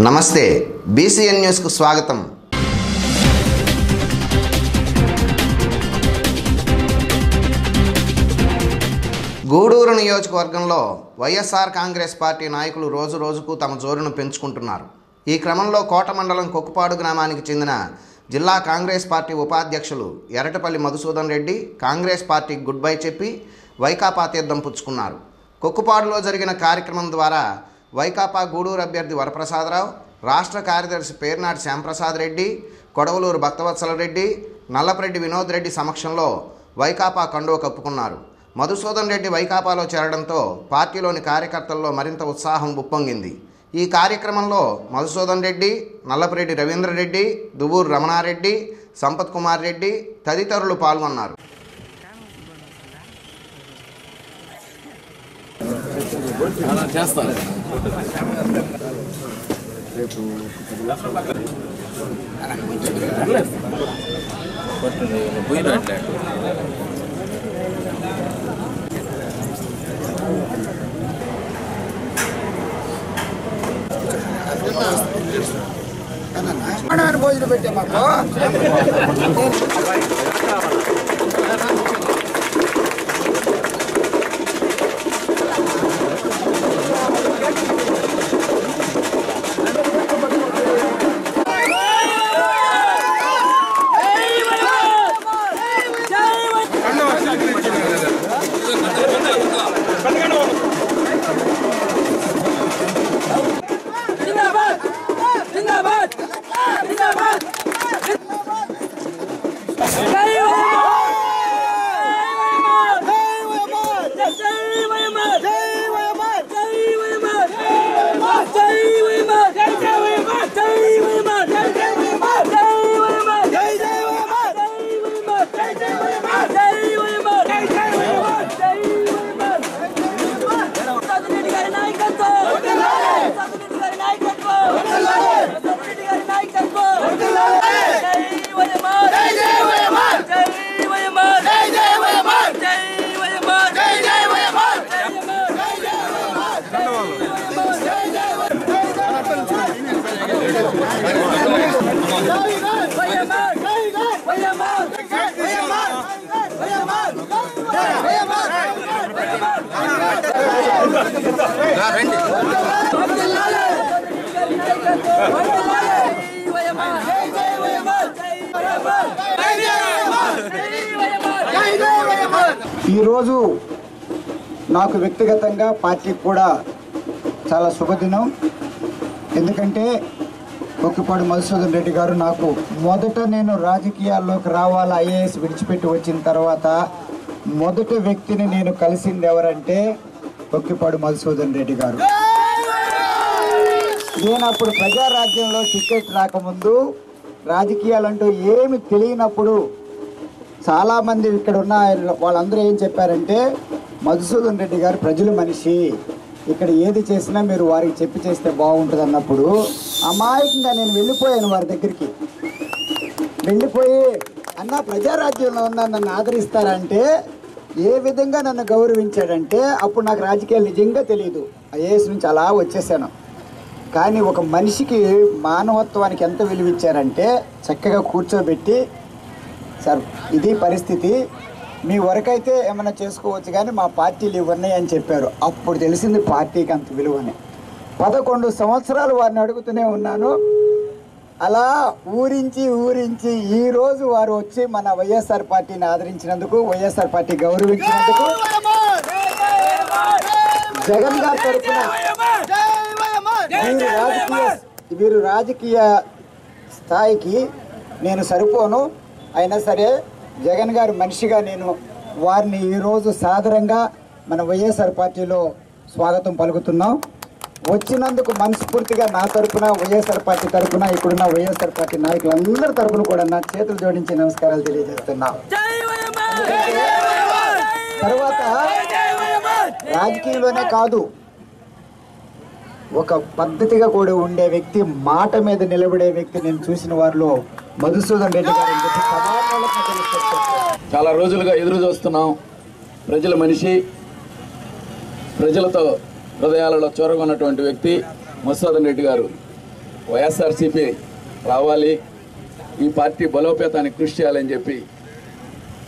నమస్తే BCN news కు స్వాగతం। గూడూరు నియోజకవర్గంలో వైఎస్ఆర్ కాంగ్రెస్ పార్టీ నాయకులు రోజు రోజుకు తమ జోరును పెంచుకుంటున్నారు। ఈ క్రమంలో కోట మండలం కొక్కుపాడు గ్రామానికి చెందిన జిల్లా కాంగ్రెస్ పార్టీ ఉపాధ్యక్షులు ఎర్రటపల్లి మధుసూదన్ రెడ్డి కాంగ్రెస్ పార్టీకి గుడ్ బై చెప్పి వైకాపా తీర్థం పుచ్చుకున్నారు। కొక్కుపాడులో జరిగిన కార్యక్రమం ద్వారా వైకాపా గూడూరు అభ్యర్థి వరప్రసాదరావు, రాష్ట్ర కార్యదర్శి పేర్నాటి శ్యాంప్రసాద్ రెడ్డి, కొడవలూరు భక్తవత్సల రెడ్డి, నల్లపరెడ్డి వినోద్ రెడ్డి సమక్షంలో వైకాపా కండువ కప్పుకున్నారు। మధుసూదన్ రెడ్డి వైకాపాలో చేరడంతో పార్టీలోని కార్యకర్తల్లో మరింత ఉత్సాహం ఉప్పొంగింది। ఈ కార్యక్రమంలో మధుసూదన్ రెడ్డి, నల్లపరెడ్డి రవీంద్రరెడ్డి, దువ్వూరు రమణారెడ్డి, సంపత్ కుమార్ రెడ్డి తదితరులు పాల్గొన్నారు। భోజనం పెట్టే మాకు ఈరోజు నాకు వ్యక్తిగతంగా పార్టీకి కూడా చాలా శుభదినం। ఎందుకంటే కొక్కుపాడు మధుసూదన్ రెడ్డి గారు నాకు మొదట నేను రాజకీయాల్లోకి రావాలి ఐఏఎస్ విడిచిపెట్టి వచ్చిన తర్వాత మొదటి వ్యక్తిని నేను కలిసింది ఎవరంటే కొక్కుపాడు మధుసూదన్ రెడ్డి గారు। నేను అప్పుడు ప్రజారాజ్యంలో టికెట్ రాకముందు రాజకీయాలంటూ ఏమి తెలియనప్పుడు చాలామంది ఇక్కడ ఉన్న వాళ్ళందరూ ఏం చెప్పారంటే మధుసూదన్ రెడ్డి గారు ప్రజల మనిషి, ఇక్కడ ఏది చేసినా మీరు వారికి చెప్పి చేస్తే బాగుంటుంది అన్నప్పుడు అమాయకంగా నేను వెళ్ళిపోయాను వారి దగ్గరికి। వెళ్ళిపోయి అన్న ప్రజారాజ్యంలో ఉన్న నన్ను ఆదరిస్తారంటే ఏ విధంగా నన్ను గౌరవించాడంటే అప్పుడు నాకు రాజకీయాలు నిజంగా తెలియదు, ఐఏఎస్ నుంచి అలా వచ్చేసాను। కానీ ఒక మనిషికి మానవత్వానికి ఎంత విలువిచ్చారంటే చక్కగా కూర్చోబెట్టి సార్ ఇది పరిస్థితి, మీ వరకైతే ఏమైనా చేసుకోవచ్చు కానీ మా పార్టీలు ఇవన్నీ అని చెప్పారు। అప్పుడు తెలిసింది పార్టీకి అంత విలువని। 11 సంవత్సరాలు వారిని అడుగుతూనే ఉన్నాను। అలా ఊరించి ఈరోజు వారు వచ్చి మన వైఎస్ఆర్ పార్టీని ఆదరించినందుకు, వైఎస్ఆర్ పార్టీ గౌరవించినందుకు జగన్ గారి తరఫున వీరు రాజకీయ స్థాయికి నేను సరిపోను, అయినా సరే జగన్ గారి మనిషిగా నేను వారిని ఈరోజు సాదరంగా మన వైఎస్ఆర్ పార్టీలో స్వాగతం పలుకుతున్నాం। వచ్చినందుకు మనస్ఫూర్తిగా నా తరఫున, వైఎస్ఆర్ పార్టీ తరఫున, ఇక్కడున్న వైఎస్ఆర్ పార్టీ నాయకులందరి తరఫున కూడా నా చేతులు జోడించి నమస్కారాలు తెలియజేస్తున్నా। తర్వాత రాజకీయంలోనే కాదు, ఒక పద్ధతిగా కూడా ఉండే వ్యక్తి, మాట మీద నిలబడే వ్యక్తి నేను చూసిన వారిలో మధుసూదన్ రెడ్డి గారు అని చెప్పి చాలా రోజులుగా ఎదురు చూస్తున్నాం। ప్రజల మనిషి, ప్రజలతో హృదయాలలో చొరగొన్నటువంటి వ్యక్తి మధుసూదన్ రెడ్డి గారు వైఎస్ఆర్సీపీ రావాలి, ఈ పార్టీ బలోపేతానికి కృషి చేయాలని చెప్పి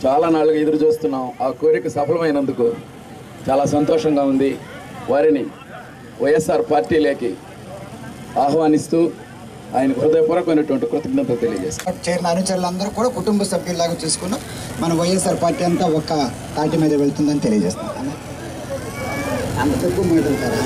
చాలా నాళ్ళుగా ఎదురు చూస్తున్నాం. ఆ కోరిక సఫలమైనందుకు చాలా సంతోషంగా ఉంది. వారిని వైఎస్ఆర్ పార్టీలోకి ఆహ్వానిస్తూ ఆయనకు హృదయపూర్వకమైనటువంటి కృతజ్ఞతలు తెలియజేస్తాం. చేరిన అనుచరులందరూ కూడా కుటుంబ సభ్యుల్లాగా చూసుకున్నాం. మన వైఎస్ఆర్ పార్టీ అంతా ఒక్క పార్టీ మీద వెళ్తుందని తెలియజేస్తాం. అంత తక్కువ మాట్లాడతారా?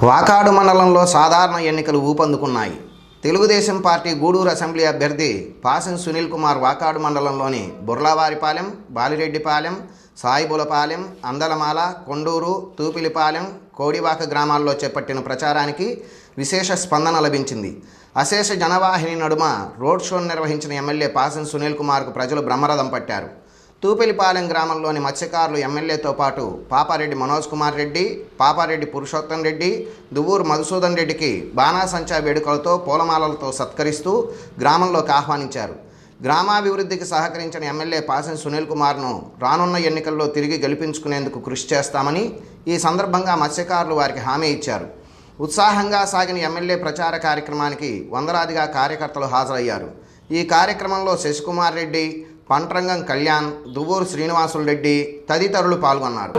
వాకాడు మండలంలో సాధారణ ఎన్నికలు ఊపందుకున్నాయి. తెలుగుదేశం పార్టీ గూడూరు అసెంబ్లీ అభ్యర్థి పాసం సునీల్ కుమార్ వాకాడు మండలంలోని బుర్లావారిపాలెం, బాలిరెడ్డిపాలెం, సాయిబులపాలెం, అందలమాల, కొండూరు, తూపిలిపాలెం, కోడివాక గ్రామాల్లో చేపట్టిన ప్రచారానికి విశేష స్పందన లభించింది. అశేష జనవాహిని నడుమ రోడ్ షోను నిర్వహించిన ఎమ్మెల్యే పాసం సునీల్ కుమార్కు ప్రజలు బ్రహ్మరథం పట్టారు. తూపిలిపాలెం గ్రామంలోని మత్స్యకారులు ఎమ్మెల్యేతో పాటు పాపారెడ్డి మనోజ్ కుమార్ రెడ్డి, పాపారెడ్డి పురుషోత్తం రెడ్డి, దువ్వూరు మధుసూదన్ రెడ్డికి బాణాసంచా వేడుకలతో పూలమాలలతో సత్కరిస్తూ గ్రామంలోకి ఆహ్వానించారు. గ్రామాభివృద్ధికి సహకరించిన ఎమ్మెల్యే పాసం సునీల్ కుమార్ను రానున్న ఎన్నికల్లో తిరిగి గెలిపించుకునేందుకు కృషి చేస్తామని ఈ సందర్భంగా మత్స్యకారులు వారికి హామీ ఇచ్చారు. ఉత్సాహంగా సాగిన ఎమ్మెల్యే ప్రచార కార్యక్రమానికి వందలాదిగా కార్యకర్తలు హాజరయ్యారు. ఈ కార్యక్రమంలో శశికుమార్ రెడ్డి, పంట్రంగం కళ్యాణ్, దువ్వూరు శ్రీనివాసులు రెడ్డి తదితరులు పాల్గొన్నారు.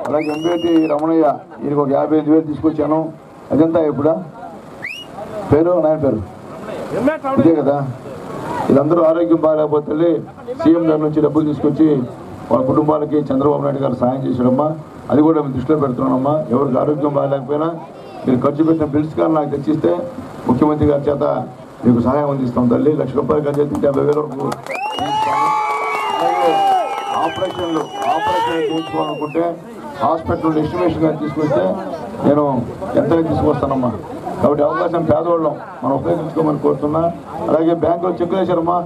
అలాగే ఎంబేటి రమణయ్య ఈయనకు ఒక 55,000 తీసుకొచ్చాను. అదంతా ఇప్పుడు పేరు నాయన పేరు ఇదే కదా. వీళ్ళందరూ ఆరోగ్యం బాగాలేకపోతే సీఎం గారి నుంచి డబ్బులు తీసుకొచ్చి వాళ్ళ కుటుంబాలకి చంద్రబాబు నాయుడు గారు సాయం చేశాడమ్మా. అది కూడా మేము దృష్టిలో పెడుతున్నామమ్మా. ఎవరికి ఆరోగ్యం బాగాలేకపోయినా మీరు ఖర్చు పెట్టిన బిల్స్ కానీ నాకు తెచ్చిస్తే ముఖ్యమంత్రి గారి చేత మీకు సహాయం అందిస్తాం తల్లి. ₹1,00,000 ఖర్చు అయితే 50,000 వరకు. ఆపరేషన్ చేయించుకోవాలనుకుంటే హాస్పిటల్ ఎస్టిమేషన్ కానీ తీసుకొస్తే నేను ఎంతగా తీసుకొస్తానమ్మా. కాబట్టి అవకాశం పేదవాళ్ళం మనం ఉపయోగించుకోమని కోరుతున్నా. అలాగే బ్యాంకులో చెక్కులు వేశారమ్మా,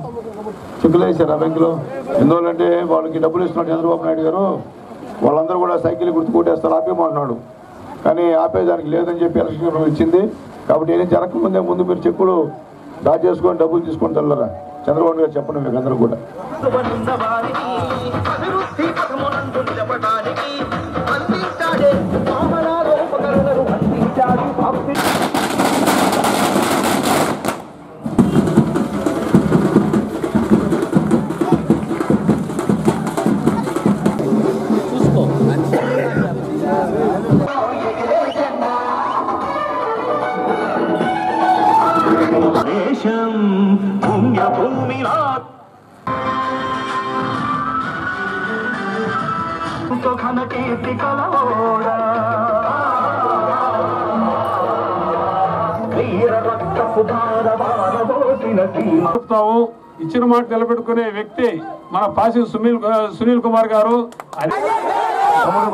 చెక్కులు వేశారు ఆ బ్యాంకులో. ఎందువల్లంటే వాళ్ళకి డబ్బులు ఇస్తున్నాడు చంద్రబాబు నాయుడు గారు. వాళ్ళందరూ కూడా సైకిల్ గుర్తు కొట్టేస్తారు ఆపేయమంటున్నాడు. కానీ ఆపేదానికి లేదని చెప్పి ఎలక్షన్ ఇచ్చింది. కాబట్టి ఏం జరగకముందే ముందు మీరు చెక్కులు డ్రా చేసుకొని డబ్బులు తీసుకొని తెల్లరా చంద్రబాబు గారు చెప్పండి మీకు అందరూ కూడా. ఇచ్చిన మాట నిలబెట్టుకునే వ్యక్తి మన పాసి సునీల్ కుమార్ గారు.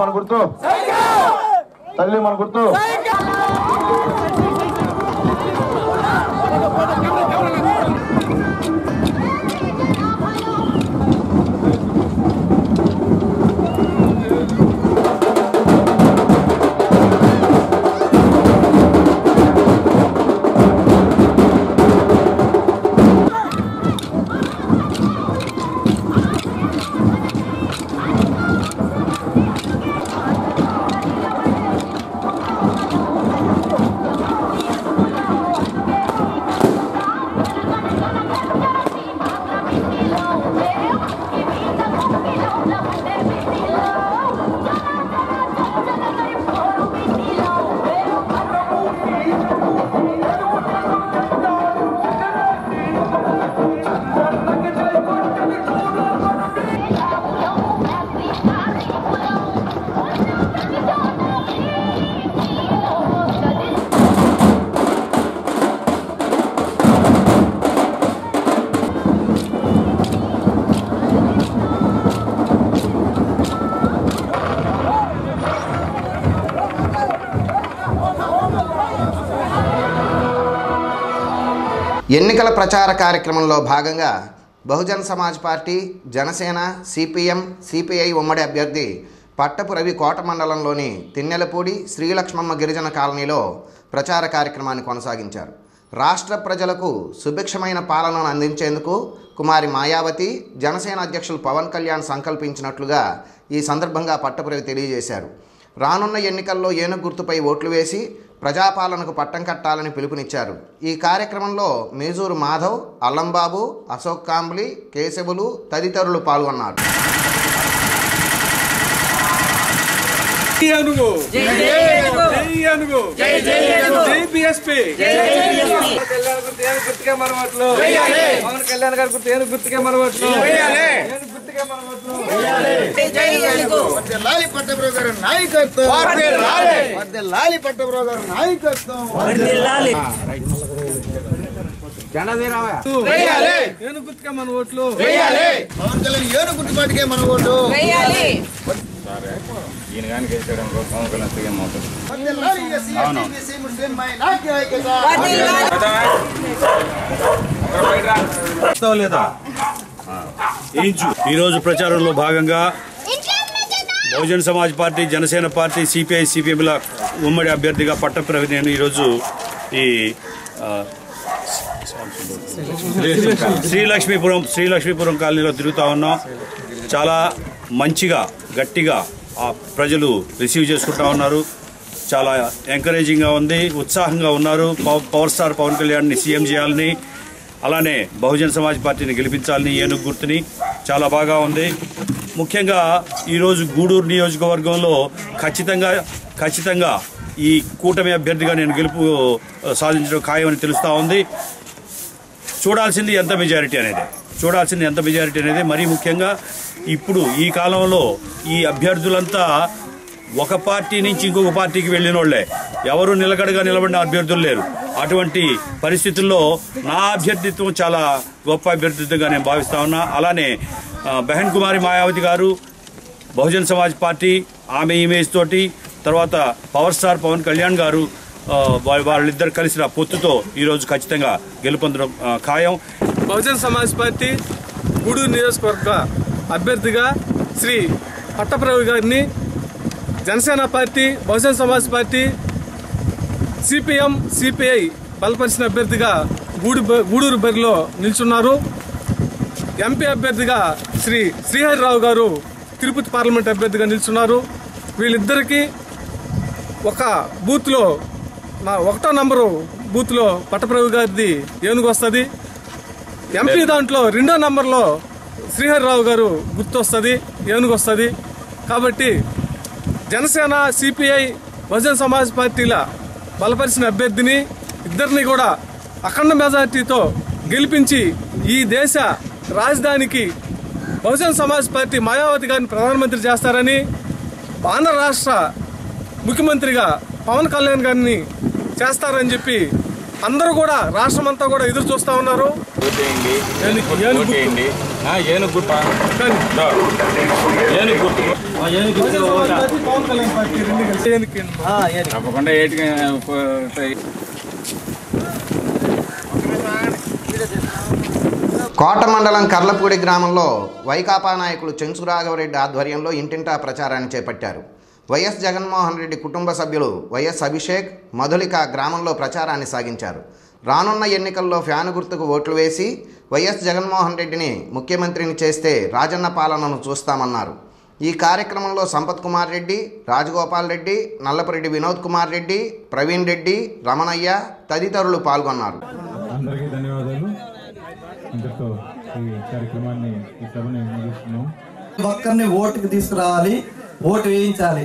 మన గుర్తు తల్లి, మన గుర్తు ఎన్నికల ప్రచార కార్యక్రమంలో భాగంగా Bahujan Samaj party, Janasena, CPM, CPI ఉమ్మడి అభ్యర్థి పట్టపు రవి కోట మండలంలోని తిన్నెలపూడి శ్రీలక్ష్మమ్మ గిరిజన కాలనీలో ప్రచార కార్యక్రమాన్ని కొనసాగించారు. రాష్ట్ర ప్రజలకు సుభిక్షమైన పాలనను అందించేందుకు కుమారి మాయావతి, జనసేన అధ్యక్షులు పవన్ కళ్యాణ్ సంకల్పించినట్లుగా ఈ సందర్భంగా పట్టపు రవి తెలియజేశారు. రానున్న ఎన్నికల్లో ఏనుగు గుర్తుపై ఓట్లు వేసి ప్రజాపాలనకు పట్టం కట్టాలని పిలుపునిచ్చారు. ఈ కార్యక్రమంలో మేజూరు మాధవ్, అల్లంబాబు, అశోక్ కాంబ్లీ, కేశవులు తదితరులు పాల్గొన్నారు. పవన్ కళ్యాణ్ గారు గుర్తుకే మన ఓట్లు. లాలి పట్టబ్రో గారు నాయకత్వం, లాలి పట్టబ్రో గారు నాయకత్వం. ఏనుగు గుర్తుకే మన ఓట్లు. పవన్ కళ్యాణ్ ఏనుగు గుర్తుపాటికే మన ఓటు. ఈయన కానీ గెలిచడం పవన్ కళ్యాణ్ సీఎం అవుతుంది. ఈరోజు ప్రచారంలో భాగంగా Bahujan Samaj party, Janasena party, CPI, సిపిఎంల ఉమ్మడి అభ్యర్థిగా పట్టపు రవి నేను ఈరోజు ఈ శ్రీలక్ష్మీపురం కాలనీలో తిరుగుతూ ఉన్నాం. చాలా మంచిగా గట్టిగా ప్రజలు రిసీవ్ చేసుకుంటా ఉన్నారు. చాలా ఎంకరేజింగ్గా ఉంది, ఉత్సాహంగా ఉన్నారు. పవర్ స్టార్ పవన్ కళ్యాణ్ని సీఎం చేయాలని, అలానే బహుజన్ సమాజ్ పార్టీని గెలిపించాలని, ఏనుగు గుర్తుని చాలా బాగా ఉంది. ముఖ్యంగా ఈరోజు గూడూరు నియోజకవర్గంలో ఖచ్చితంగా ఈ కూటమి అభ్యర్థిగా నేను గెలుపు సాధించడం ఖాయమని తెలుస్తూ ఉంది. చూడాల్సింది ఎంత మెజారిటీ అనేది. మరీ ముఖ్యంగా ఇప్పుడు ఈ కాలంలో ఈ అభ్యర్థులంతా ఒక పార్టీ నుంచి ఇంకొక పార్టీకి వెళ్ళిన వాళ్ళే, ఎవరు నిలకడగా నిలబడిన అభ్యర్థులు లేరు. అటువంటి పరిస్థితుల్లో నా అభ్యర్థిత్వం చాలా గొప్ప అభ్యర్థిత్వంగా నేను భావిస్తా ఉన్నా. అలానే బహన్ కుమారి మాయావతి గారు బహుజన్ సమాజ్ పార్టీ, ఆమె ఇమేజ్ తోటి, తర్వాత పవర్ స్టార్ పవన్ కళ్యాణ్ గారు, వాళ్ళిద్దరు కలిసిన పొత్తుతో ఈరోజు ఖచ్చితంగా గెలుపొందడం ఖాయం. బహుజన్ సమాజ్ పార్టీ గూడూరు నియోజకవర్గ అభ్యర్థిగా శ్రీ పట్టపు రవి గారిని, Janasena party, Bahujan Samaj party, CPM, CPI బలపరిచిన అభ్యర్థిగా గూడూరు బరిలో నిల్చున్నారు. ఎంపీ అభ్యర్థిగా శ్రీ శ్రీహరిరావు గారు తిరుపతి పార్లమెంట్ అభ్యర్థిగా నిల్చున్నారు. వీళ్ళిద్దరికీ ఒక బూత్లో 1వ నంబరు బూత్లో పట్టపు రవి గారిది ఏనుగు వస్తుంది. ఎంపీ దాంట్లో 2వ నంబర్లో శ్రీహరిరావు గారు గుర్తు వస్తుంది, ఏనుగు వస్తుంది. కాబట్టి జనసేన, సిపిఐ, బహుజన్ సమాజ్ పార్టీల బలపరిచిన అభ్యర్థిని ఇద్దరిని కూడా అఖండ మెజార్టీతో గెలిపించి ఈ దేశ రాజధానికి బహుజన్ సమాజ్ పార్టీ మాయావతి గారిని ప్రధానమంత్రి చేస్తారని, ఆంధ్ర రాష్ట్ర ముఖ్యమంత్రిగా పవన్ కళ్యాణ్ గారిని చేస్తారని చెప్పి అందరూ కూడా రాష్ట్రమంతా కూడా ఎదురు చూస్తూ ఉన్నారు. కోట మండలం కర్లపూడి గ్రామంలో వైకాపా నాయకులు చెంచు రాఘవరెడ్డి ఆధ్వర్యంలో ఇంటింటా ప్రచారాన్ని చేపట్టారు. వైఎస్ జగన్మోహన్ రెడ్డి కుటుంబ సభ్యులు వైఎస్ అభిషేక్, మధులిక గ్రామంలో ప్రచారాన్ని సాగించారు. రానున్న ఎన్నికల్లో ఫ్యాను గుర్తుకు ఓట్లు వేసి వైఎస్ జగన్మోహన్ రెడ్డిని ముఖ్యమంత్రిని చేస్తే రాజన్న పాలనను చూస్తామన్నారు. ఈ కార్యక్రమంలో సంపత్ కుమార్ రెడ్డి, రాజగోపాల్ రెడ్డి, నల్లపరెడ్డి వినోద్ కుమార్ రెడ్డి, ప్రవీణ్ రెడ్డి, రమణయ్య తదితరులు పాల్గొన్నారు. అందరికీ ధన్యవాదాలు. ఇంతతో ఈ కార్యక్రమాన్ని ఈ సభని ముగిస్తున్నాం. ఒక్కరిని ఓటుకు తీసుకురావాలి, ఓటు వేయించాలి.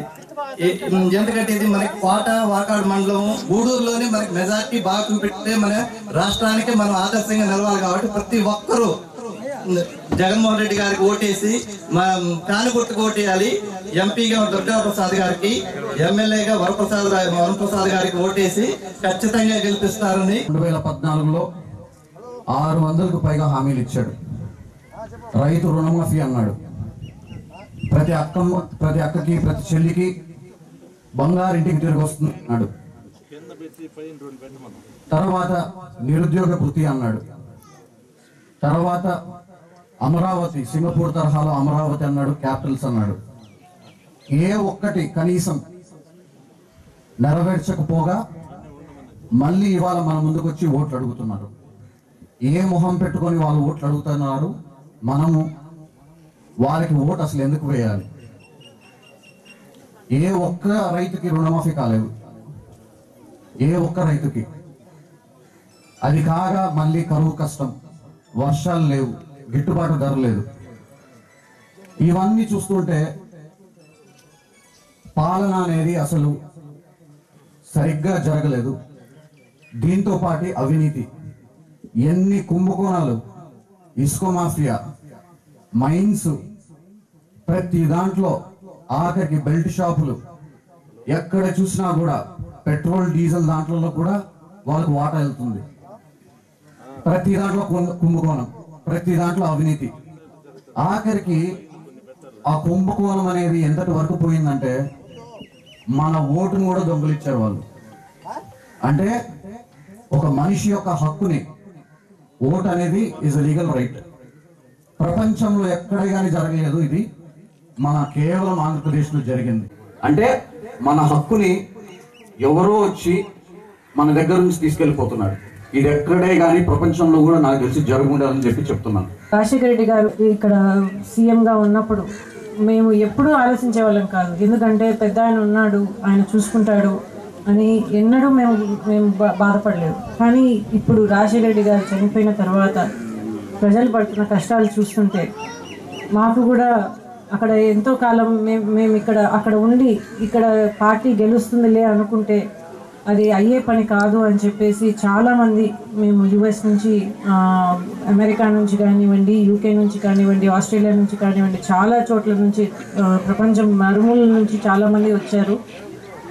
ఎందుకంటే ఇది మనకి కోట వాకాడు మండలం గూడూరులోనే మనకి మెజార్టీ బాగా చూపెడితే మన రాష్ట్రానికి మనం ఆదర్శంగా నిలవాలి. కాబట్టి ప్రతి ఒక్కరూ జగన్మోహన్ రెడ్డి గారికి ఓటేసి ఫ్యాన్ గుర్తుకు ఓటేయాలి. ఎంపీగా దుర్గాప్రసాద్ గారికి, ఎమ్మెల్యేగా వరప్రసాద్ గారికి ఓటేసి ఖచ్చితంగా గెలిపిస్తారని 2014లో 600కు పైగా హామీలు ఇచ్చాడు. రైతు రుణమాఫీ అన్నాడు. ప్రతి అక్కకి ప్రతి చెల్లికి బంగారింటికి తిరిగి వస్తుంది అన్నాడు. తర్వాత నిరుద్యోగ వృత్తి అన్నాడు. తర్వాత అమరావతి, సింగపూర్ తరహాలో అమరావతి అన్నాడు, క్యాపిటల్స్ అన్నాడు. ఏ ఒక్కటి కనీసం నెరవేర్చకపోగా మళ్ళీ ఇవాళ మన ముందుకు వచ్చి ఓట్లు అడుగుతున్నారు. ఏ మొహం పెట్టుకొని వాళ్ళు ఓట్లు అడుగుతున్నారు? మనము వారికి ఓటు అసలు ఎందుకు వేయాలి? ఏ ఒక్క రైతుకి రుణమాఫీ కాలేదు, ఏ ఒక్క రైతుకి. అది కాగా మళ్ళీ కరువు కష్టం, వర్షాలు లేవు, గిట్టుబాటు ధర లేదు. ఇవన్నీ చూస్తుంటే పాలన అనేది అసలు సరిగ్గా జరగలేదు. దీంతో పాటు అవినీతి, ఎన్ని కుంభకోణాలు, ఇసుక మాఫియా, మైన్స్, ప్రతి దాంట్లో ఆఖరికి బెల్ట్ షాపులు, ఎక్కడ చూసినా కూడా పెట్రోల్ డీజిల్ దాంట్లో కూడా వాళ్ళకు వాటా వెళ్తుంది. ప్రతి దాంట్లో కుంభకోణం, ప్రతి దాంట్లో అవినీతి. ఆఖరికి ఆ కుంభకోణం అనేది ఎంతటి వరకు పోయిందంటే మన ఓటును కూడా దొంగలిచ్చారు వాళ్ళు. అంటే ఒక మనిషి యొక్క హక్కుని, ఓటు అనేది ఈజ్ లీగల్ రైట్. ప్రపంచంలో ఎక్కడ కానీ జరగలేదు, ఇది మన కేవలం ఆంధ్రప్రదేశ్లో జరిగింది. అంటే మన హక్కుని ఎవరో వచ్చి మన దగ్గర నుంచి తీసుకెళ్లిపోతున్నాడు. ఇది ఎక్కడే కానీ ప్రపంచంలో కూడా నాకు తెలిసి జరగకూడదని చెప్పి చెప్తున్నాను. రాజశేఖర రెడ్డి గారు ఇక్కడ సీఎంగా ఉన్నప్పుడు మేము ఎప్పుడూ ఆలోచించే వాళ్ళం కాదు. ఎందుకంటే పెద్ద ఆయన ఉన్నాడు, ఆయన చూసుకుంటాడు అని ఎన్నడూ మేము బాధపడలేదు. కానీ ఇప్పుడు రాజశేఖర రెడ్డి గారు చనిపోయిన తర్వాత ప్రజలు పడుతున్న కష్టాలు చూస్తుంటే మాకు కూడా అక్కడ ఎంతో కాలం మేము అక్కడ ఉండి ఇక్కడ పార్టీ గెలుస్తుందిలే అనుకుంటే అది అయ్యే పని కాదు అని చెప్పేసి చాలామంది మేము యుఎస్ నుంచి, అమెరికా నుంచి కానివ్వండి, యూకే నుంచి కానివ్వండి, ఆస్ట్రేలియా నుంచి కానివ్వండి, చాలా చోట్ల నుంచి, ప్రపంచం మరుమూల నుంచి చాలామంది వచ్చారు.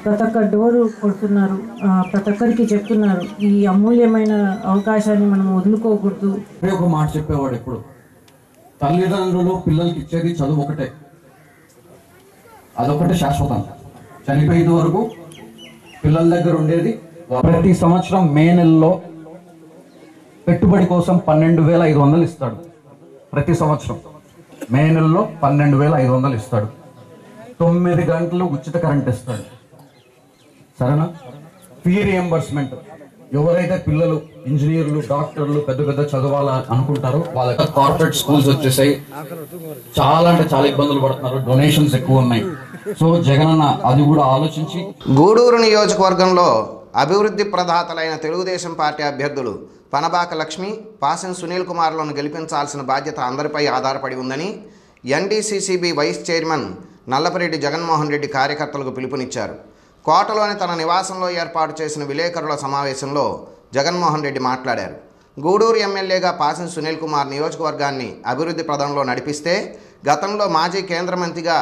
ప్రతి ఒక్క డోరు కొడుతున్నారు, ప్రతి ఒక్కరికి చెప్తున్నారు ఈ అమూల్యమైన అవకాశాన్ని మనం వదులుకోకూడదు. ఒక మాట చెప్పేవాడు ఎప్పుడు, తల్లిదండ్రులు పిల్లలకి ఇచ్చేది చదువు ఒకటే, అదొకటే శాశ్వతం. చనిపోయేంత వరకు పిల్లల దగ్గర ఉండేది. ప్రతి సంవత్సరం మే నెలలో పెట్టుబడి కోసం 12,500 ఇస్తాడు. ప్రతి సంవత్సరం మే నెలలో 12,500 ఇస్తాడు. 9 గంటలు ఉచిత కరెంట్ ఇస్తాడు. సరేనా? ఫీ రియంబర్స్మెంట్, ఎవరైతే పిల్లలు ఇంజనీర్లు, డాక్టర్లు పెద్ద పెద్ద చదవాలా అనుకుంటారో వాళ్ళకి కార్పొరేట్ స్కూల్స్ వచ్చేసాయి. చాలా అంటే చాలా ఇబ్బందులు పడుతున్నారు, డొనేషన్స్ ఎక్కువ ఉన్నాయి. సో జగనన్న అది కూడా ఆలోచించి గూడూరు నియోజకవర్గంలో అభివృద్ధి ప్రదాతలైన తెలుగుదేశం పార్టీ అభ్యర్థులు పనబాక లక్ష్మి, పాసెం సునీల్ కుమార్లను గెలిపించాల్సిన బాధ్యత అందరిపై ఆధారపడి ఉందని NDCCB vice chairman Nallapareddy Jaganmohan Reddy కార్యకర్తలకు పిలుపునిచ్చారు. కోటలోని తన నివాసంలో ఏర్పాటు చేసిన విలేకరుల సమావేశంలో జగన్మోహన్ రెడ్డి మాట్లాడారు. గూడూరు ఎమ్మెల్యేగా పాసెం సునీల్ కుమార్ నియోజకవర్గాన్ని అభివృద్ధి ప్రదంలో నడిపిస్తే గతంలో మాజీ కేంద్ర మంత్రిగా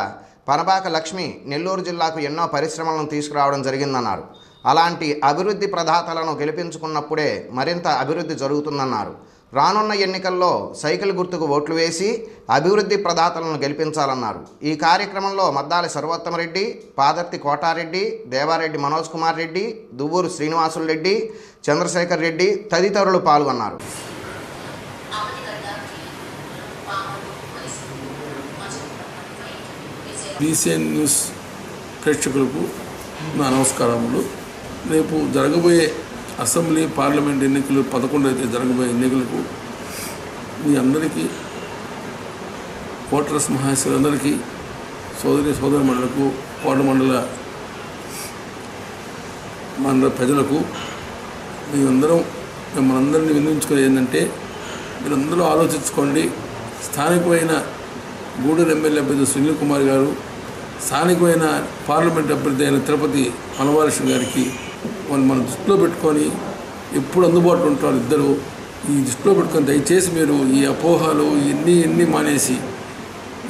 పనబాక లక్ష్మి నెల్లూరు జిల్లాకు ఎన్నో పరిశ్రమలను తీసుకురావడం జరిగిందన్నారు. అలాంటి అభివృద్ధి ప్రదాతలను గెలిపించుకున్నప్పుడే మరింత అభివృద్ధి జరుగుతుందన్నారు. రానున్న ఎన్నికల్లో సైకిల్ గుర్తుకు ఓట్లు వేసి అభివృద్ధి ప్రదాతలను గెలిపించాలన్నారు. ఈ కార్యక్రమంలో మద్దాలి సర్వోత్తమరెడ్డి, పాదర్తి కోటారెడ్డి, దేవారెడ్డి మనోజ్ కుమార్ రెడ్డి, దువ్వూరు శ్రీనివాసులు రెడ్డి, చంద్రశేఖర్ రెడ్డి తదితరులు పాల్గొన్నారు. బీసీఎన్ న్యూస్ ప్రేక్షకులకు నా నమస్కారములు. రేపు జరగబోయే అసెంబ్లీ పార్లమెంట్ ఎన్నికలు 11 అయితే జరగబోయే ఎన్నికలకు మీ అందరికీ, ఓటర్స్ మహాశయులందరికీ, సోదరిమణులకు, కోట మండల ప్రజలకు మిమ్మల్ని అందరినీ వినియోగించుకునేది ఏంటంటే, మీరందరూ ఆలోచించుకోండి. స్థానికమైన గూడూరు ఎమ్మెల్యే అభ్యర్థి సునీల్ కుమార్ గారు, స్థానికమైన పార్లమెంట్ అభ్యర్థి అయిన తిరుపతి మనవారకృష్ణ గారికి మనం దృష్టిలో పెట్టుకొని ఎప్పుడు అందుబాటులో ఉంటారు ఇద్దరు. ఈ దృష్టిలో పెట్టుకొని దయచేసి మీరు ఈ అపోహలు ఇన్ని మానేసి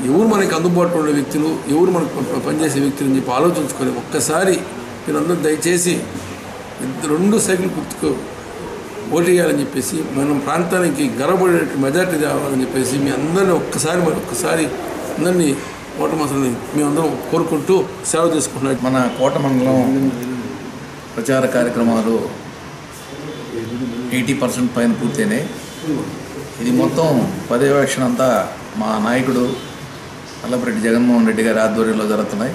ఎవరు మనకి అందుబాటులో ఉండే వ్యక్తులు, ఎవరు మనకు పనిచేసే వ్యక్తులు అని చెప్పి ఆలోచించుకొని ఒక్కసారి మీరందరూ దయచేసి 2 సైకిల్ గుర్తుకు ఓటు వేయాలని చెప్పేసి, మనం ప్రాంతానికి గర్వపడే మెజార్టీ తేవాలని చెప్పేసి మీ అందరినీ ఒక్కసారి అందరినీ ఓటమాసాలని మేమందరం కోరుకుంటూ సేవ చేసుకుంటున్నాం. మన కోట మండలం ప్రచార కార్యక్రమాలు 80% పైన పూర్తయినాయి. ఇది మొత్తం పర్యవేక్షణ అంతా మా నాయకుడు అల్లపరెడ్డి జగన్మోహన్ రెడ్డి గారి ఆధ్వర్యంలో జరుగుతున్నాయి.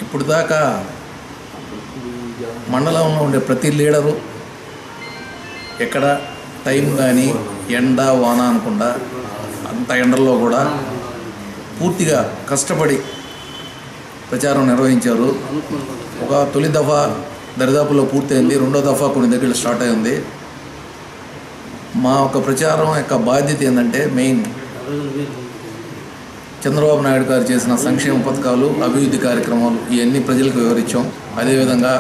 ఇప్పుడు దాకా మండలంలో ఉండే ప్రతి లీడరు ఎక్కడ టైం కానీ ఎండ వాన అనకుండా అంత ఎండల్లో కూడా పూర్తిగా కష్టపడి ప్రచారం నిర్వహించారు. ఒక తొలి దఫా దరిదాపులో పూర్తయింది, 2వ దఫా కొన్ని దగ్గర స్టార్ట్ అయింది. మా ఒక ప్రచారం యొక్క బాధ్యత ఏంటంటే, మెయిన్ చంద్రబాబు నాయుడు గారు చేసిన సంక్షేమ పథకాలు, అభివృద్ధి కార్యక్రమాలు ఇవన్నీ ప్రజలకు వివరించాం. అదేవిధంగా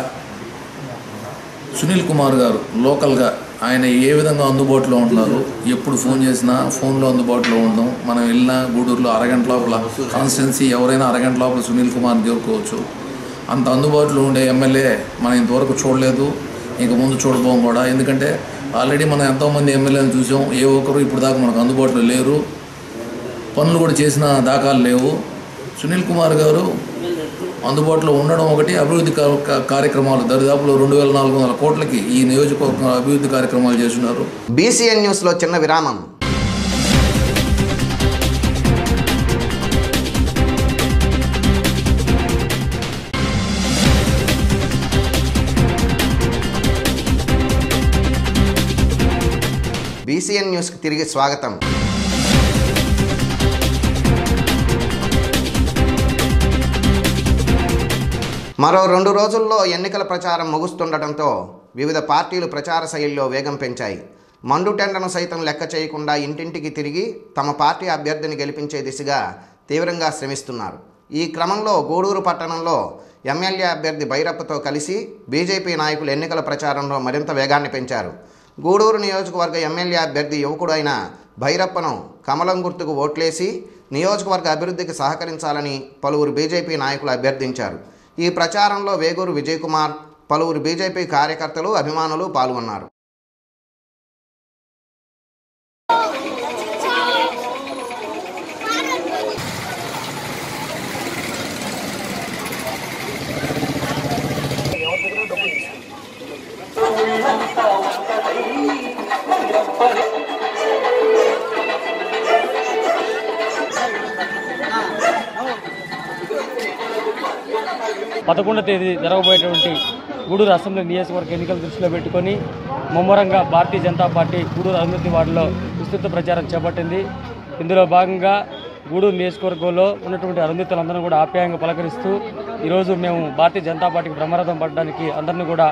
సునీల్ కుమార్ గారు లోకల్గా ఆయన ఏ విధంగా అందుబాటులో ఉంటున్నారు, ఎప్పుడు ఫోన్ చేసినా ఫోన్లో అందుబాటులో ఉండడం. మనం వెళ్ళినా గూడూరులో అరగంట లోపల కాన్స్టిట్యున్సీ ఎవరైనా అరగంట లోపల సునీల్ కుమార్ని చేరుకోవచ్చు. అంత అందుబాటులో ఉండే ఎమ్మెల్యే మనం ఇంతవరకు చూడలేదు, ఇంక ముందు చూడబోం కూడా. ఎందుకంటే ఆల్రెడీ మనం ఎంతోమంది ఎమ్మెల్యేలను చూసాం, ఏ ఒక్కరు ఇప్పుడు దాకా మనకు అందుబాటులో లేరు, పనులు కూడా చేసిన దాఖలు లేవు. సునీల్ కుమార్ గారు అందుబాటులో ఉండడం ఒకటి, అభివృద్ధి కార్యక్రమాలు దరిదాపులో 2400 కోట్లకి ఈ నియోజకవర్గంలో అభివృద్ధి కార్యక్రమాలు చేస్తున్నారు. బీసీఎన్ న్యూస్లో చిన్న విరామం. బీసీఎన్ న్యూస్కి తిరిగి స్వాగతం. మరో 2 రోజుల్లో ఎన్నికల ప్రచారం ముగుస్తుండటంతో వివిధ పార్టీలు ప్రచార శైలిలో వేగం పెంచాయి. మండుటెండను సైతం లెక్క చేయకుండా ఇంటింటికి తిరిగి తమ పార్టీ అభ్యర్థిని గెలిపించే దిశగా తీవ్రంగా శ్రమిస్తున్నారు. ఈ క్రమంలో గూడూరు పట్టణంలో ఎమ్మెల్యే అభ్యర్థి భైరప్పతో కలిసి బీజేపీ నాయకులు ఎన్నికల ప్రచారంలో మరింత వేగాన్ని పెంచారు. గూడూరు నియోజకవర్గ ఎమ్మెల్యే అభ్యర్థి యువకుడు అయిన భైరప్పను కమలం గుర్తుకు ఓట్లేసి నియోజకవర్గ అభివృద్ధికి సహకరించాలని పలువురు బీజేపీ నాయకులు అభ్యర్థించారు. ఈ ప్రచారంలో వేగూరు విజయ్ కుమార్, పలువురు బీజేపీ కార్యకర్తలు, అభిమానులు పాల్గొన్నారు. పదకొండవ తేదీ జరగబోయేటువంటి గూడూరు అసెంబ్లీ నియోజకవర్గ ఎన్నికలు దృష్టిలో పెట్టుకొని ముమ్మరంగా భారతీయ జనతా పార్టీ గూడూరు అభివృద్ధి వార్డులో విస్తృత ప్రచారం చేపట్టింది. ఇందులో భాగంగా గూడూరు నియోజకవర్గంలో ఉన్నటువంటి అరుంధతులందరూ కూడా ఆప్యాయంగా పలకరిస్తూ ఈరోజు మేము భారతీయ జనతా పార్టీకి బ్రహ్మరథం పడడానికి అందరినీ కూడా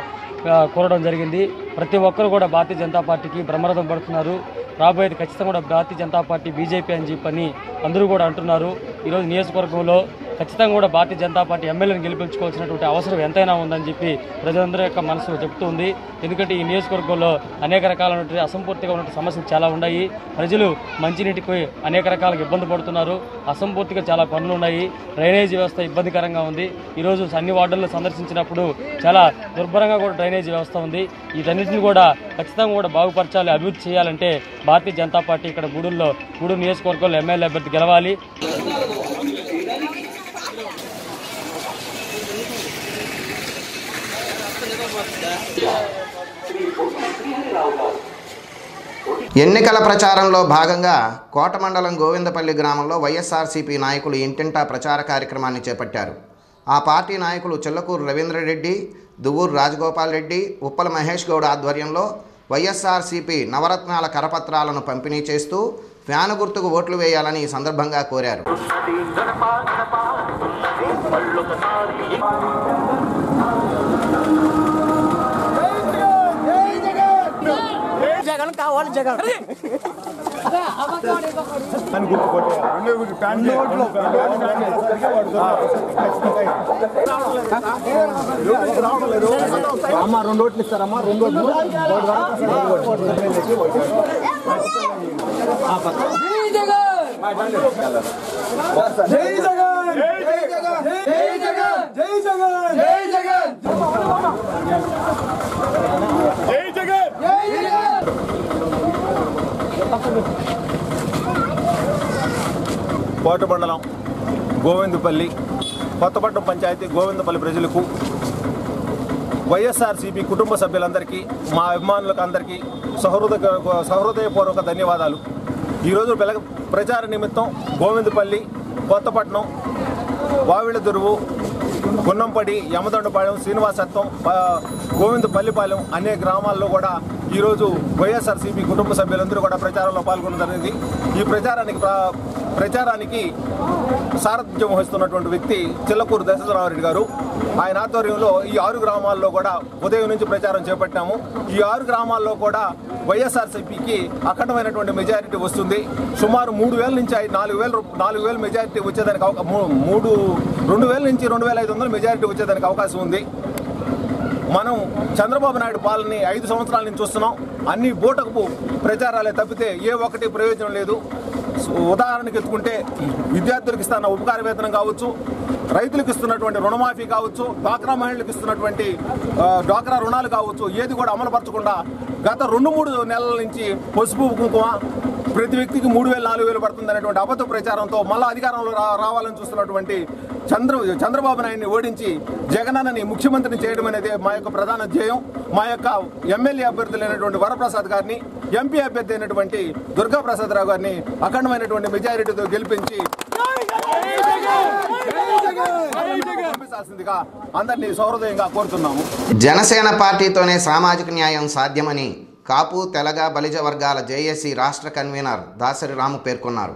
కోరడం జరిగింది. ప్రతి ఒక్కరు కూడా భారతీయ జనతా పార్టీకి బ్రహ్మరథం పడుతున్నారు. రాబోయేది ఖచ్చితంగా కూడా భారతీయ జనతా పార్టీ బీజేపీ అని చెప్పని అందరూ కూడా అంటున్నారు. ఈరోజు నియోజకవర్గంలో ఖచ్చితంగా కూడా భారతీయ జనతా పార్టీ ఎమ్మెల్యేని గెలిపించుకోవాల్సినటువంటి అవసరం ఎంతైనా ఉందని చెప్పి ప్రజలందరి యొక్క మనసు చెప్తుంది. ఎందుకంటే ఈ నియోజకవర్గంలో అనేక రకాలైనటువంటి అసంపూర్తిగా ఉన్న సమస్యలు చాలా ఉన్నాయి. ప్రజలు మంచినీటికి అనేక రకాలుగా ఇబ్బంది పడుతున్నారు. అసంపూర్తిగా చాలా పనులు ఉన్నాయి. డ్రైనేజీ వ్యవస్థ ఇబ్బందికరంగా ఉంది. ఈరోజు అన్ని వార్డుల్లో సందర్శించినప్పుడు చాలా దుర్భరంగా కూడా డ్రైనేజీ వ్యవస్థ ఉంది. వీటన్నిటిని కూడా ఖచ్చితంగా కూడా బాగుపరచాలి, అభివృద్ధి చేయాలంటే భారతీయ జనతా పార్టీ ఇక్కడ గూడూరు నియోజకవర్గంలో ఎమ్మెల్యే అభ్యర్థి గెలవాలి. ఎన్నికల ప్రచారంలో భాగంగా కోట మండలం గోవిందపల్లి గ్రామంలో వైఎస్ఆర్సీపీ నాయకులు ఇంటింటా ప్రచార కార్యక్రమాన్ని చేపట్టారు. ఆ పార్టీ నాయకులు చిల్లకూరు రవీంద్రరెడ్డి, దువ్వూరు రాజగోపాల్ రెడ్డి, ఉప్పల మహేష్ గౌడ్ ఆధ్వర్యంలో వైఎస్ఆర్సీపీ నవరత్నాల కరపత్రాలను పంపిణీ చేస్తూ ఫ్యాను గుర్తుకు ఓట్లు వేయాలని ఈ సందర్భంగా కోరారు. జగన్ కావాలి, జగన్ అమ్మా 2 ఓట్లు ఇస్తారమ్మా, 2 ఓట్లు కోట మండలం గోవిందపల్లి కొత్తపట్నం పంచాయతీ గోవిందపల్లి ప్రజలకు, వైఎస్ఆర్సీపీ కుటుంబ సభ్యులందరికీ, మా అభిమానులకు అందరికీ సహృదయపూర్వక ధన్యవాదాలు. ఈరోజు ప్రచార నిమిత్తం గోవిందపల్లి, కొత్తపట్నం, వావిళ్ళదురువు, గున్నంపడి, యమదండపాలెం, శ్రీనివాసత్వం, గోవిందపల్లిపాలెం అనే గ్రామాల్లో కూడా ఈరోజు వైఎస్ఆర్సీపీ కుటుంబ సభ్యులందరూ కూడా ప్రచారంలో పాల్గొనడం జరిగింది. ఈ ప్రచారానికి సారథ్యం వహిస్తున్నటువంటి వ్యక్తి చిల్లకూరు దశరథరామరెడ్డి గారు. ఆయన ఆధ్వర్యంలో ఈ 6 గ్రామాల్లో కూడా ఉదయం నుంచి ప్రచారం చేపట్టాము. ఈ 6 గ్రామాల్లో కూడా వైఎస్ఆర్సీపీకి అఖండమైనటువంటి మెజారిటీ వస్తుంది. సుమారు 3,000 నుంచి 4,000 మెజారిటీ వచ్చేదానికి 2,000 నుంచి 2,500 మెజారిటీ వచ్చేదానికి అవకాశం ఉంది. మనం చంద్రబాబు నాయుడు పాలనని 5 సంవత్సరాల నుంచి చూస్తున్నాం. అన్ని బూటకపు ప్రచారాలే తప్పితే ఏ ఒక్కటి ప్రయోజనం లేదు. ఉదాహరణకు ఎత్తుకుంటే విద్యార్థులకు ఇస్తున్న ఉపకార వేతనం కావచ్చు, రైతులకు ఇస్తున్నటువంటి రుణమాఫీ కావచ్చు, డ్వాక్రా మహిళలకు ఇస్తున్నటువంటి డ్వాక్రా రుణాలు కావచ్చు, ఏది కూడా అమలుపరచకుండా గత 2-3 నెలల నుంచి పసుపు కుంకుమ ప్రతి వ్యక్తికి 3,000-4,000 పడుతుంది అనేటువంటి అబద్ధ ప్రచారంతో మళ్ళా అధికారంలో రావాలని చూస్తున్నటువంటి చంద్రబాబు నాయుడిని ఓడించి జగనన్నని ముఖ్యమంత్రిని చేయడం అనేది మా యొక్క ప్రధాన ధ్యేయం. మా యొక్క ఎమ్మెల్యే అభ్యర్థులైనటువంటి వరప్రసాద్ గారిని, ఎంపీ అభ్యర్థి అయినటువంటి దుర్గాప్రసాద్ రావు గారిని అఖండమైనటువంటి మెజారిటీతో గెలిపించి పంపించాల్సిందిగా అందరినీ సౌహృదయంగా కోరుతున్నాము. జనసేన పార్టీతోనే సామాజిక న్యాయం సాధ్యమని కాపు, తెలగ, బలిజ వర్గాల జేఏసీ రాష్ట్ర కన్వీనర్ దాసరి రాము పేర్కొన్నారు.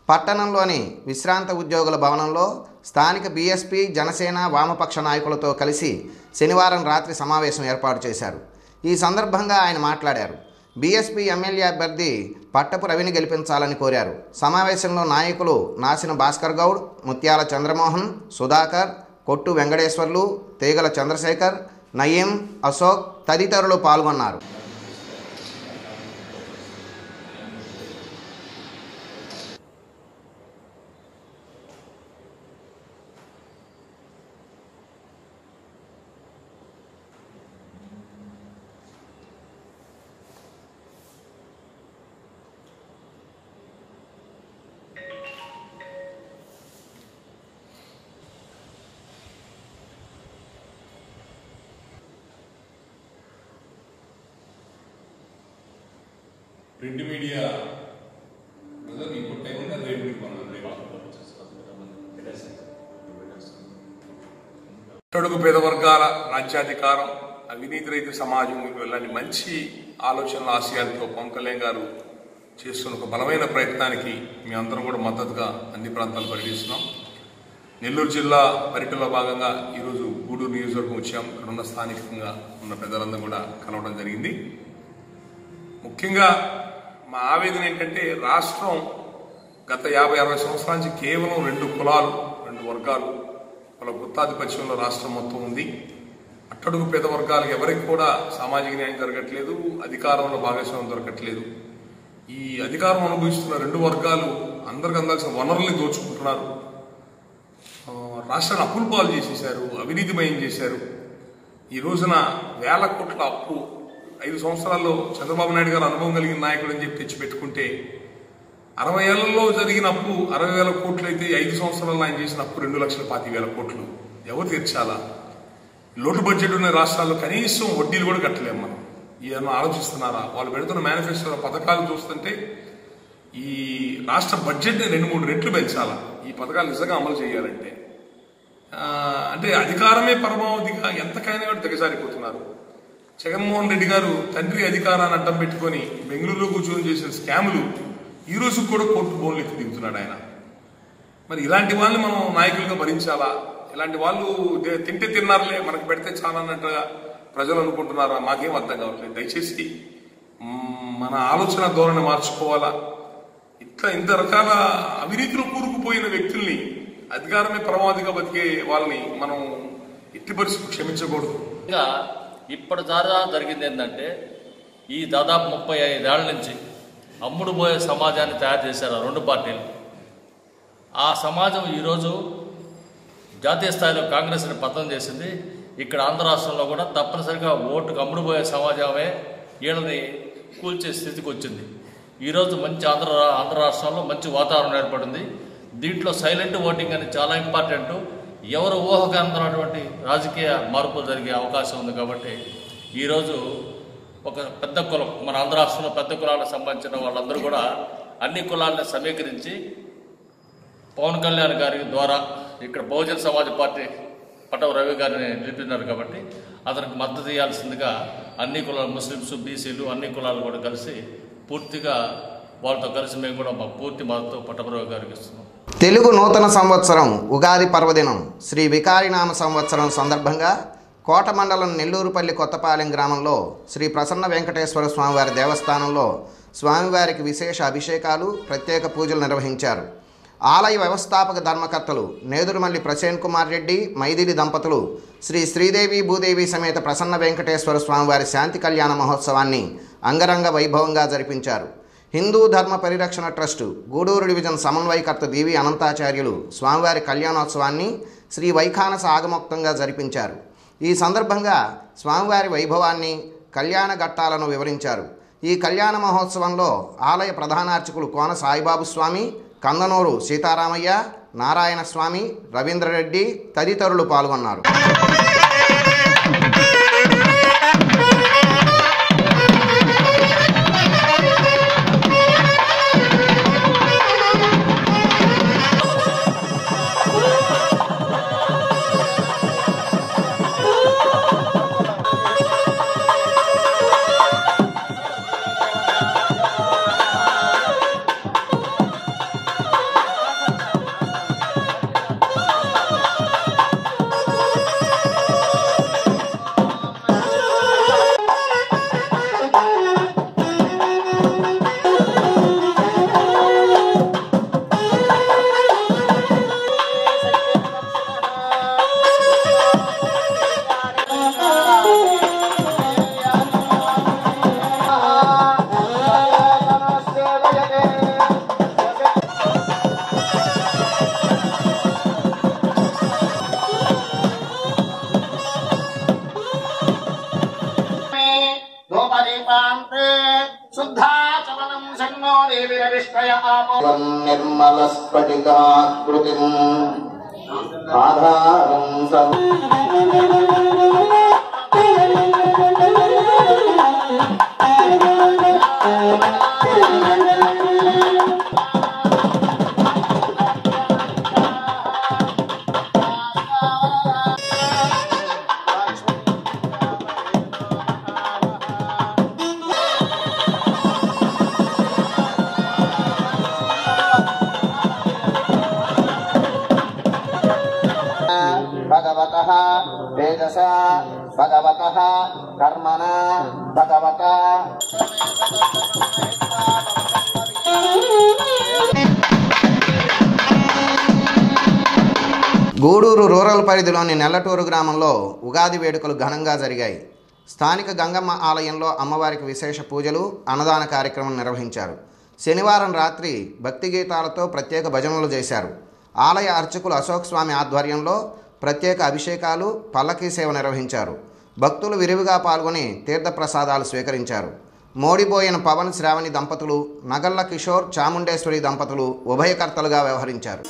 పట్టణంలోని విశ్రాంత ఉద్యోగుల భవనంలో స్థానిక బీఎస్పీ, జనసేన, వామపక్ష నాయకులతో కలిసి శనివారం రాత్రి సమావేశం ఏర్పాటు చేశారు. ఈ సందర్భంగా ఆయన మాట్లాడారు. బీఎస్పీ ఎమ్మెల్యే అభ్యర్థి పట్టపు రవిని గెలిపించాలని కోరారు. సమావేశంలో నాయకులు నాసిన భాస్కర్ గౌడ్, ముత్యాల చంద్రమోహన్, సుధాకర్, కొట్టు వెంకటేశ్వర్లు, తీగల చంద్రశేఖర్, నయీం, అశోక్ తదితరులు పాల్గొన్నారు. ప్రింట్ మీడియా ఇప్పుడు టైం ఉంది, అది అడుగు పేద వర్గాల రాజ్యాధికారం, అవినీతి రహిత సమాజం వెళ్ళని మంచి ఆలోచనల ఆశయాలతో పవన్ కళ్యాణ్ గారు చేస్తున్న ఒక బలమైన ప్రయత్నానికి మీ అందరం కూడా మద్దతుగా అన్ని ప్రాంతాలు పర్యటిస్తున్నాం. నెల్లూరు జిల్లా పర్యటనలో భాగంగా ఈరోజు గూడూరు నియోజకవర్గం వచ్చాం. ఇక్కడ ఉన్న స్థానికంగా ఉన్న పెద్దలందరూ కూడా కలవడం జరిగింది. ముఖ్యంగా మా ఆవేదన ఏంటంటే రాష్ట్రం గత 50-60 సంవత్సరాల నుంచి కేవలం 2 కులాలు, 2 రెండు వర్గాలు వాళ్ళ గుత్తాధిపత్యంలో రాష్ట్రం మొత్తం ఉంది. అట్టడుగు పేద వర్గాలకు ఎవరికి కూడా సామాజిక న్యాయం జరగట్లేదు, అధికారంలో భాగస్వామ్యం దొరకట్లేదు. ఈ అధికారం అనుభవిస్తున్న రెండు వర్గాలు అందరికి అందాల్సిన వనరుల్ని దోచుకుంటున్నారు. రాష్ట్రాన్ని అప్పులు పాలు చేసేశారు, అవినీతిమయం చేశారు. ఈ రోజున వేల కోట్ల అప్పు 5 సంవత్సరాల్లో చంద్రబాబు నాయుడు గారు అనుభవం కలిగిన నాయకుడు అని చెప్పి తెచ్చిపెట్టుకుంటే 60 ఏళ్లలో జరిగిన అప్పు 60,000 కోట్లు అయితే 5 సంవత్సరాల్లో ఆయన చేసిన అప్పు 2,25,000 కోట్లు. ఎవరు తీర్చాలా? లోటు బడ్జెట్ ఉన్న రాష్ట్రాల్లో కనీసం వడ్డీలు కూడా కట్టలేము మనం. ఏమన్నా ఆలోచిస్తున్నారా? వాళ్ళు పెడుతున్న మేనిఫెస్టో పథకాలు చూస్తుంటే ఈ రాష్ట్ర బడ్జెట్ని 2-3 రెట్లు పెంచాలా ఈ పథకాలు నిజంగా అమలు చేయాలంటే. అంటే అధికారమే పరమావధిగా ఎంతకైనా కూడా దిగజారిపోతున్నారు. జగన్మోహన్ రెడ్డి గారు తండ్రి అధికారాన్ని అడ్డం పెట్టుకొని బెంగళూరులో కూర్చొని చేసిన స్కాములు ఈ రోజు కూడా కోర్టు బోన్లు ఎత్తి దిగుతున్నాడు ఆయన. మరి ఇలాంటి వాళ్ళని మనం నాయకులుగా భరించాలా? ఇలాంటి వాళ్ళు తింటే తిన్నారులే, మనకు పెడితే చాలా అన్నట్టుగా ప్రజలు అనుకుంటున్నారా? మాకేం అర్థం కావట్లేదు. దయచేసి మన ఆలోచన ధోరణి మార్చుకోవాలా. ఇంత రకాల అవినీతిలో కూరుకుపోయిన వ్యక్తుల్ని, అధికారమే పరమావధిగా బతికే వాళ్ళని మనం ఎట్టి పరిస్థితి క్షమించకూడదు. ఇంకా ఇప్పటి ద్వారా జరిగింది ఏంటంటే ఈ దాదాపు 35 ఏళ్ల నుంచి అమ్ముడు పోయే సమాజాన్ని తయారు చేశారు ఆ రెండు పార్టీలు. ఆ సమాజం ఈరోజు జాతీయ స్థాయిలో కాంగ్రెస్ని పతనం చేసింది. ఇక్కడ ఆంధ్ర రాష్ట్రంలో కూడా తప్పనిసరిగా ఓటుకు అమ్ముడు పోయే సమాజమే వీళ్ళని కూల్చే స్థితికి వచ్చింది. ఈరోజు మంచి ఆంధ్ర రాష్ట్రంలో మంచి వాతావరణం ఏర్పడింది. దీంట్లో సైలెంట్ ఓటింగ్ అనేది చాలా ఇంపార్టెంట్. ఎవరు ఊహకు అందనటువంటి రాజకీయ మార్పులు జరిగే అవకాశం ఉంది. కాబట్టి ఈరోజు ఒక పెద్ద కులం, మన ఆంధ్ర రాష్ట్రంలో పెద్ద కులాలకు సంబంధించిన వాళ్ళందరూ కూడా అన్ని కులాలను సమీకరించి పవన్ కళ్యాణ్ గారి ద్వారా ఇక్కడ బహుజన సమాజ్ పార్టీ పటవ రవి గారిని నిలిపినారు. కాబట్టి అతనికి మద్దతు ఇవ్వాల్సిందిగా అన్ని కులాలు, ముస్లిమ్స్, బీసీలు అన్ని కులాలు కూడా కలిసి పూర్తిగా వాళ్ళతో కలిసి మేము కూడా మా పూర్తి మద్దతు పట్టభద్రరావు గారికి ఇస్తున్నాం. తెలుగు నూతన సంవత్సరం ఉగాది పర్వదినం శ్రీ వికారినామ సంవత్సరం సందర్భంగా కోట మండలం నెల్లూరుపల్లి కొత్తపాలెం గ్రామంలో శ్రీ ప్రసన్న వెంకటేశ్వర స్వామివారి దేవస్థానంలో స్వామివారికి విశేష అభిషేకాలు, ప్రత్యేక పూజలు నిర్వహించారు. ఆలయ వ్యవస్థాపక ధర్మకర్తలు నేదురుమల్లి ప్రసేన్ కుమార్ రెడ్డి, మైథిలి దంపతులు శ్రీ శ్రీదేవి భూదేవి సమేత ప్రసన్న వెంకటేశ్వర స్వామివారి శాంతి కళ్యాణ మహోత్సవాన్ని అంగరంగ వైభవంగా జరిపించారు. హిందూ ధర్మ పరిరక్షణ ట్రస్టు గూడూరు డివిజన్ సమన్వయకర్త దీవి అనంతాచార్యులు స్వామివారి కళ్యాణోత్సవాన్ని శ్రీ వైఖానస ఆగమోక్తంగా జరిపించారు. ఈ సందర్భంగా స్వామివారి వైభవాన్ని, కళ్యాణ ఘట్టాలను వివరించారు. ఈ కళ్యాణ మహోత్సవంలో ఆలయ ప్రధానార్చకులు కోన సాయిబాబు స్వామి, కందనూరు సీతారామయ్య, నారాయణ స్వామి, రవీంద్రరెడ్డి తదితరులు పాల్గొన్నారు. నిర్మల స్ఫటికాకృతిం ఆధారం భగవతః తేజసా భగవతః కర్మణా భగవతా గూడూరు రూరల్ పరిధిలోని నెల్లటూరు గ్రామంలో ఉగాది వేడుకలు ఘనంగా జరిగాయి. స్థానిక గంగమ్మ ఆలయంలో అమ్మవారికి విశేష పూజలు, అన్నదాన కార్యక్రమం నిర్వహించారు. శనివారం రాత్రి భక్తి గీతాలతో ప్రత్యేక భజనలు చేశారు. ఆలయ అర్చకులు అశోక్ స్వామి ఆధ్వర్యంలో ప్రత్యేక అభిషేకాలు, పల్లకీ సేవ నిర్వహించారు. భక్తులు విరివిగా పాల్గొని తీర్థప్రసాదాలు స్వీకరించారు. మోడిబోయిన పవన్ శ్రావణి దంపతులు, నగల్ల కిషోర్ చాముండేశ్వరి దంపతులు ఉభయకర్తలుగా వ్యవహరించారు.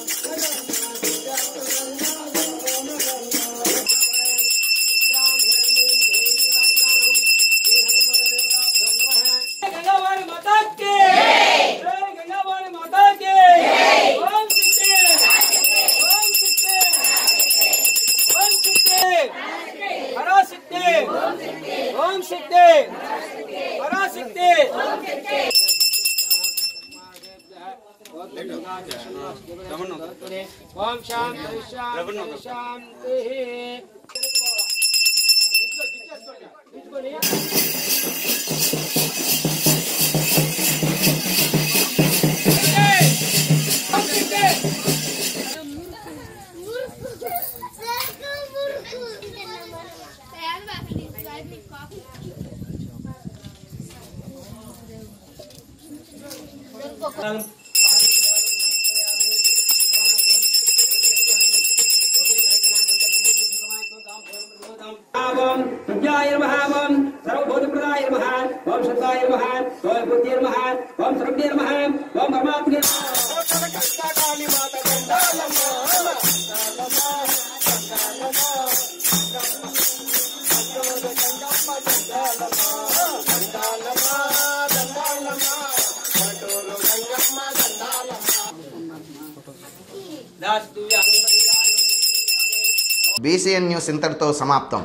BCN న్యూస్ ఇంతటితో సమాప్తం.